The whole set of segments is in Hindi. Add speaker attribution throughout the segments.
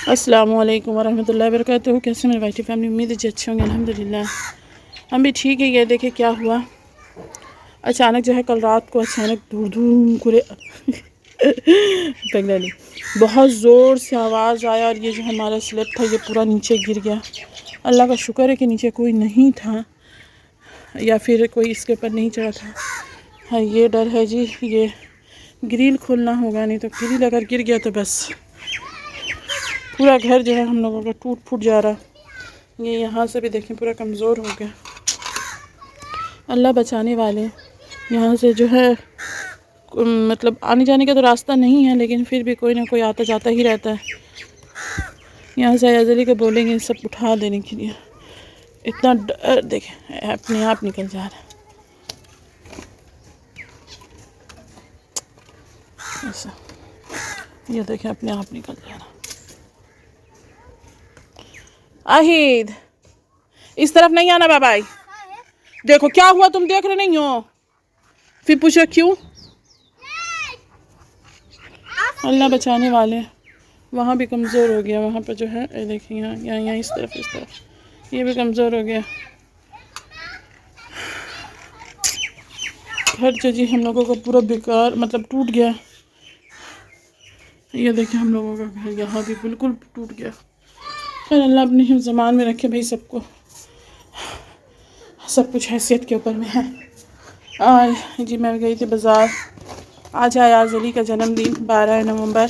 Speaker 1: अस्सलामुअलैकुम वरहमतुल्लाहि वबरकातुहू। कैसे मेरे वाइटी फैमिली, उम्मीद है जी अच्छे होंगे। अल्हम्दुलिल्लाह हम भी ठीक है। ये देखे क्या हुआ, अचानक जो है कल रात को अचानक दूर दूर पूरे पगली बहुत ज़ोर से आवाज़ आया और ये जो हमारा स्लैब था ये पूरा नीचे गिर गया। अल्लाह का शुक्र है कि नीचे कोई नहीं था या फिर कोई इसके ऊपर नहीं चढ़ा था। हाँ ये डर है जी, ये ग्रिल खोलना होगा, नहीं तो ग्रिल अगर गिर गया तो बस पूरा घर जो है हम लोगों का टूट फूट जा रहा। ये यहाँ से भी देखें पूरा कमज़ोर हो गया। अल्लाह बचाने वाले। यहाँ से जो है मतलब आने जाने का तो रास्ता नहीं है, लेकिन फिर भी कोई ना कोई आता जाता ही रहता है। यहाँ से अजली को बोलेंगे सब उठा देने के लिए। इतना डर देखें अपने आप निकल जा रहा है ऐसा। ये देखें अपने आप निकल जा रहा। आहिद इस तरफ नहीं आना बाबाई। देखो क्या हुआ, तुम देख रहे नहीं हो, फिर पूछो क्यों। अल्लाह बचाने वाले। वहाँ भी कमज़ोर हो गया, वहाँ पर जो है देखिए यहाँ यहाँ यहाँ इस तरफ ये भी कमज़ोर हो गया। घर जो जी हम लोगों का पूरा बेकार मतलब टूट गया। ये देखिए हम लोगों का घर यहाँ भी बिल्कुल टूट गया। खैर अल्लाह अपने ज़मान में रखे भाई सबको, सब कुछ हैसियत के ऊपर में है। और जी मैं गई थी बाज़ार। आज है आज़ली का जन्मदिन 12 नवंबर।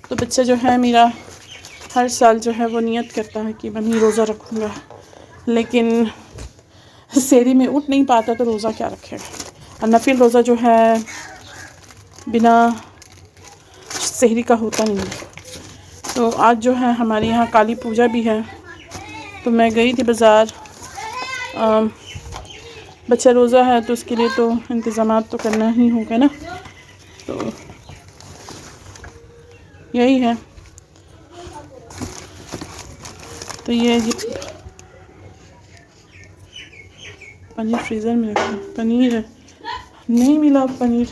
Speaker 1: तो बच्चा जो है मेरा हर साल जो है वो नियत करता है कि मैं रोज़ा रखूँगा, लेकिन सेरी में उठ नहीं पाता तो रोज़ा क्या रखेगा। और नफिल रोज़ा जो है बिना सेहरी का होता नहीं है। तो आज जो है हमारे यहाँ काली पूजा भी है, तो मैं गई थी बाज़ार। बच्चा रोज़ा है तो उसके लिए तो इंतज़ामात तो करना ही होगा ना, तो यही है। तो ये जी पनीर फ्रीज़र में रखा, पनीर नहीं मिला, पनीर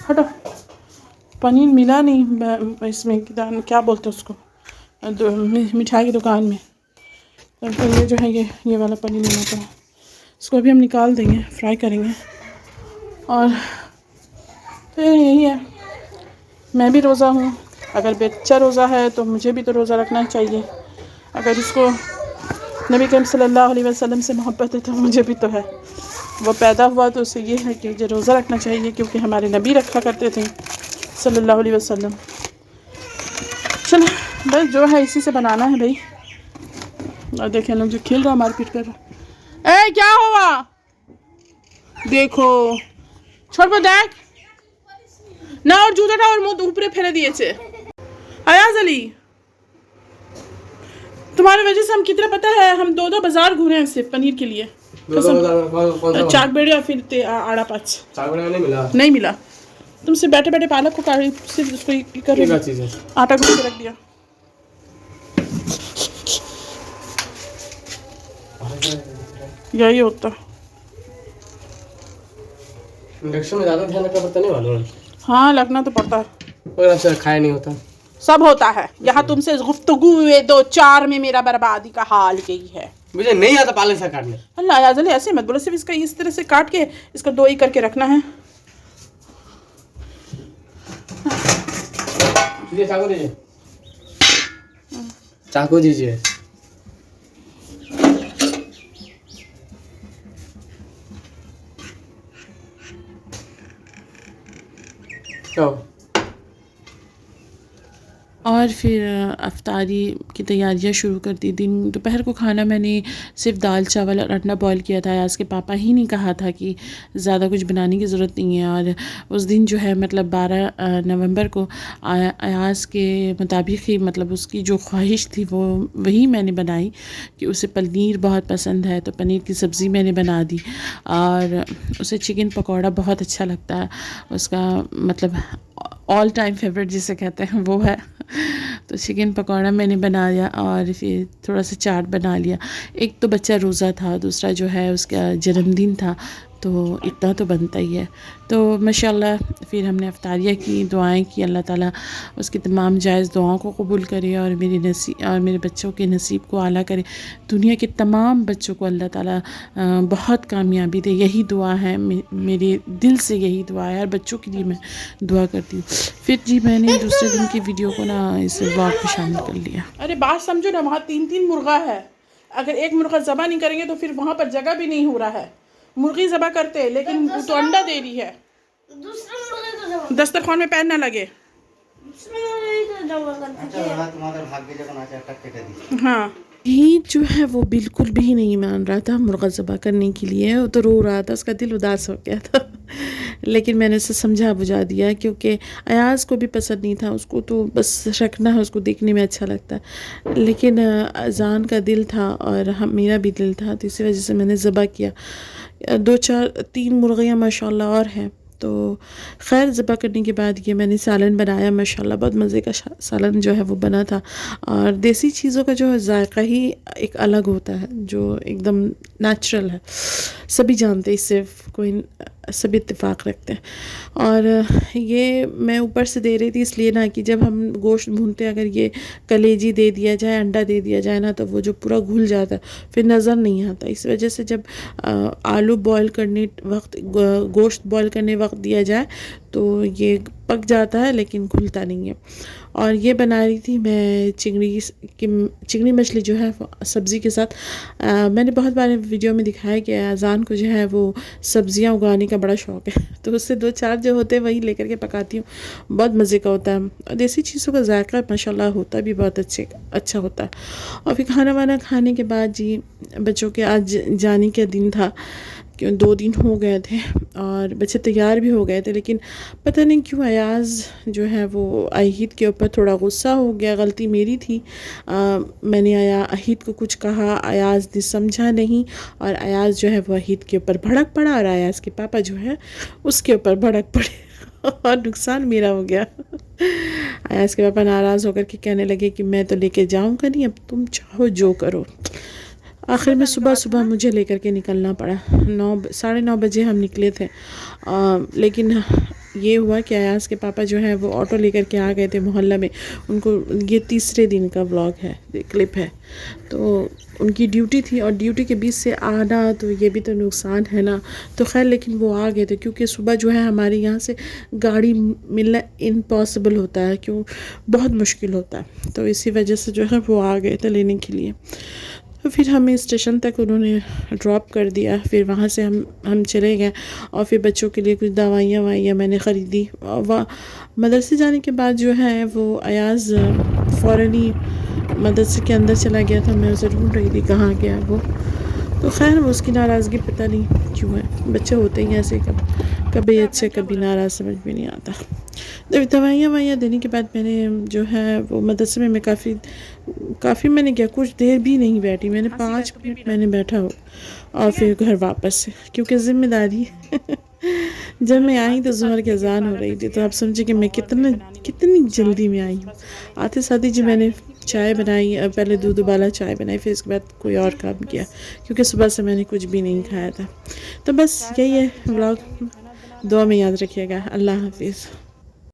Speaker 1: हटो, पनीर मिला नहीं इसमें, क्या बोलते हैं उसको, मिठाई की दुकान में। तो फिर ये जो है ये वाला पनीर लेना पड़ा। इसको अभी हम निकाल देंगे, फ्राई करेंगे। और फिर यही है, मैं भी रोज़ा हूँ। अगर बच्चा रोज़ा है तो मुझे भी तो रोज़ा रखना चाहिए। अगर इसको नबी करीम सल्लल्लाहु अलैहि वसल्लम से मोहब्बत है तो मुझे भी तो है। वो पैदा हुआ तो उसे ये है कि मुझे रोज़ा रखना चाहिए, क्योंकि हमारे नबी रखा करते थे सल्लल्लाहु अलैहि वसल्लम। चलो बस जो है इसी से बनाना है भाई। और देखें लोग जो खेल रहा मारपीट कर रहा। ए क्या हुआ, देखो छोड़ पर देख ना, और जूता और मुंह ऊपरे फेरे दिए थे। अयाज अली तुम्हारी वजह से हम कितना पता है, हम दो बाजार घूरे हैं सिर्फ पनीर के लिए। चाक बेड़े और फिर आड़ा पाच नहीं मिला। तुमसे बैठे बैठे पालक को सिर्फ उसको कर आटा गूंथ के रख दिया। यही होता।
Speaker 2: इंडक्शन में ज़्यादा ध्यान रखना पड़ता नहीं मालूम।
Speaker 1: हाँ लगना तो पड़ता है,
Speaker 2: और अच्छा खाया नहीं होता,
Speaker 1: सब होता है। यहाँ तुमसे गुफ्तगू हुए 2-4 में मेरा बर्बादी का हाल यही है।
Speaker 2: मुझे नहीं आता पालक से काटने।
Speaker 1: अल्लाह याजल ऐसे मत बोलो, सिर्फ इसका इस तरह से काट के इसका 2 ही करके रखना है।
Speaker 2: चाकू दीजिए, चाकू दीजिए।
Speaker 1: और फिर अफ्तारी की तैयारियां शुरू कर दी। दोपहर को खाना मैंने सिर्फ दाल चावल और अंडा बॉईल किया था। अयाज़ के पापा ही ने कहा था कि ज़्यादा कुछ बनाने की ज़रूरत नहीं है। और उस दिन जो है मतलब 12 नवंबर को अयाज़ के मुताबिक ही मतलब उसकी जो ख्वाहिश थी वो वही मैंने बनाई कि उसे पनीर बहुत पसंद है, तो पनीर की सब्ज़ी मैंने बना दी। और उसे चिकन पकौड़ा बहुत अच्छा लगता है, उसका मतलब ऑल टाइम फेवरेट जिसे कहते हैं वो है। तो चिकन पकौड़ा मैंने बना लिया और फिर थोड़ा सा चाट बना लिया। एक तो बच्चा रोज़ा था, दूसरा जो है उसका जन्मदिन था, तो इतना तो बनता ही है। तो माशाल्लाह फिर हमने अफ्तारिया की, दुआएं की, अल्लाह ताला उसकी तमाम जायज़ दुआओं को कबूल करे और मेरे बच्चों के नसीब को आला करे। दुनिया के तमाम बच्चों को अल्लाह ताला बहुत कामयाबी दे, यही दुआ है, मेरे दिल से यही दुआ है। और बच्चों के लिए मैं दुआ करती हूँ। फिर जी मैंने दूसरे दिन की वीडियो को ना इस व्लॉग में शामिल कर लिया। अरे बात समझो ना, वहाँ 3-3 मुर्गा है, अगर एक मुर्गा ज़बा नहीं करेंगे तो फिर वहाँ पर जगह भी नहीं हो रहा है। मुर्गी ज़बा करते हैं लेकिन वो तो अंडा दे रही है। दस्तरखान में पैर ना लगे। हाँ, ये जो है वो बिल्कुल भी नहीं मान रहा था मुर्गा ज़बा करने के लिए, वो तो रो रहा था, उसका दिल उदास हो गया था। लेकिन मैंने उसे समझा बुझा दिया क्योंकि अयाज़ को भी पसंद नहीं था, उसको तो बस रखना है, उसको देखने में अच्छा लगता है। लेकिन अज़ान का दिल था और मेरा भी दिल था, तो इसी वजह से मैंने ज़बा किया। 2-4-3 मुर्गियाँ माशाल्लाह और हैं। तो खैर ज़बा करने के बाद ये मैंने सालन बनाया, माशाल्लाह बहुत मज़े का सालन जो है वो बना था। और देसी चीज़ों का जो है जायका ही एक अलग होता है, जो एकदम नेचुरल है, सभी जानते हैं इससे, कोई सभी इत्तेफाक रखते हैं। और ये मैं ऊपर से दे रही थी इसलिए ना कि जब हम गोश्त भूनते हैं, अगर ये कलेजी दे दिया जाए, अंडा दे दिया जाए ना, तो वो जो पूरा घुल जाता है, फिर नज़र नहीं आता। इस वजह से जब आलू बॉयल करने वक्त, गोश्त बॉयल करने वक्त दिया जाए तो ये पक जाता है लेकिन घुलता नहीं है। और ये बना रही थी मैं चिंगड़ी मछली जो है सब्ज़ी के साथ। मैंने बहुत बार वीडियो में दिखाया कि अज़ान को जो है वो सब्ज़ियाँ उगाने का बड़ा शौक़ है, तो उससे 2-4 जो होते हैं वही लेकर के पकाती हूँ, बहुत मज़े का होता है। और देसी चीज़ों का जायका माशाल्लाह होता भी बहुत अच्छा होता है। और फिर खाना वाना खाने के बाद जी बच्चों के आज जाने का दिन था, 2 दिन हो गए थे और बच्चे तैयार भी हो गए थे, लेकिन पता नहीं क्यों अयाज़ जो है वो अहीद के ऊपर थोड़ा गुस्सा हो गया। गलती मेरी थी, मैंने अहीद को कुछ कहा, अयाज़ ने समझा नहीं और अयाज़ जो है वो अहीद के ऊपर भड़क पड़ा और अयाज़ के पापा जो है उसके ऊपर भड़क पड़े और नुकसान मेरा हो गया। अयाज़ के पापा नाराज़ होकर के कहने लगे कि मैं तो लेके जाऊँगा नहीं, अब तुम चाहो जो करो। आखिर में सुबह मुझे लेकर के निकलना पड़ा। 9-9:30 बजे हम निकले थे। लेकिन ये हुआ कि अयाज़ के पापा जो है वो ऑटो लेकर के आ गए थे मोहल्ला में। उनको ये 3रे दिन का व्लॉग है, क्लिप है, तो उनकी ड्यूटी थी और ड्यूटी के बीच से आना तो ये भी तो नुकसान है ना। तो खैर लेकिन वो आ गए थे क्योंकि सुबह जो है हमारे यहाँ से गाड़ी मिलना इम्पॉसिबल होता है, क्यों बहुत मुश्किल होता है। तो इसी वजह से जो है वो आ गए थे लेने के लिए। तो फिर हमें स्टेशन तक उन्होंने ड्रॉप कर दिया। फिर वहाँ से हम चले गए और फिर बच्चों के लिए कुछ दवाइयाँ मैंने ख़रीदी। वह मदरसे जाने के बाद जो है वो अयाज़ फ़ौरन ही मदरसे के अंदर चला गया था। मैं उसे ढूंढ रही थी कहाँ गया वो। तो खैर उसकी नाराज़गी पता नहीं क्यों है, बच्चे होते ही ऐसे, कभी अच्छे कभी नाराज़, समझ में नहीं आता। दवाइयाँ देने के बाद मैंने जो है वो मदरसे में मैं काफ़ी मैंने क्या, कुछ देर भी नहीं बैठी, मैंने 5 मिनट मैंने बैठा हो और फिर घर वापस से, क्योंकि ज़िम्मेदारी जब मैं आई तो ज़ोहर की अज़ान हो रही थी। तो आप समझे कि मैं कितनी जल्दी में आई हूँ। आते साथ ही जो मैंने चाय बनाई, पहले दूध उबाला, चाय बनाई, फिर इसके बाद कोई और काम किया क्योंकि सुबह से मैंने कुछ भी नहीं खाया था। तो बस यही है व्लॉग, दुआ में याद रखिएगा। अल्लाह हाफिज़।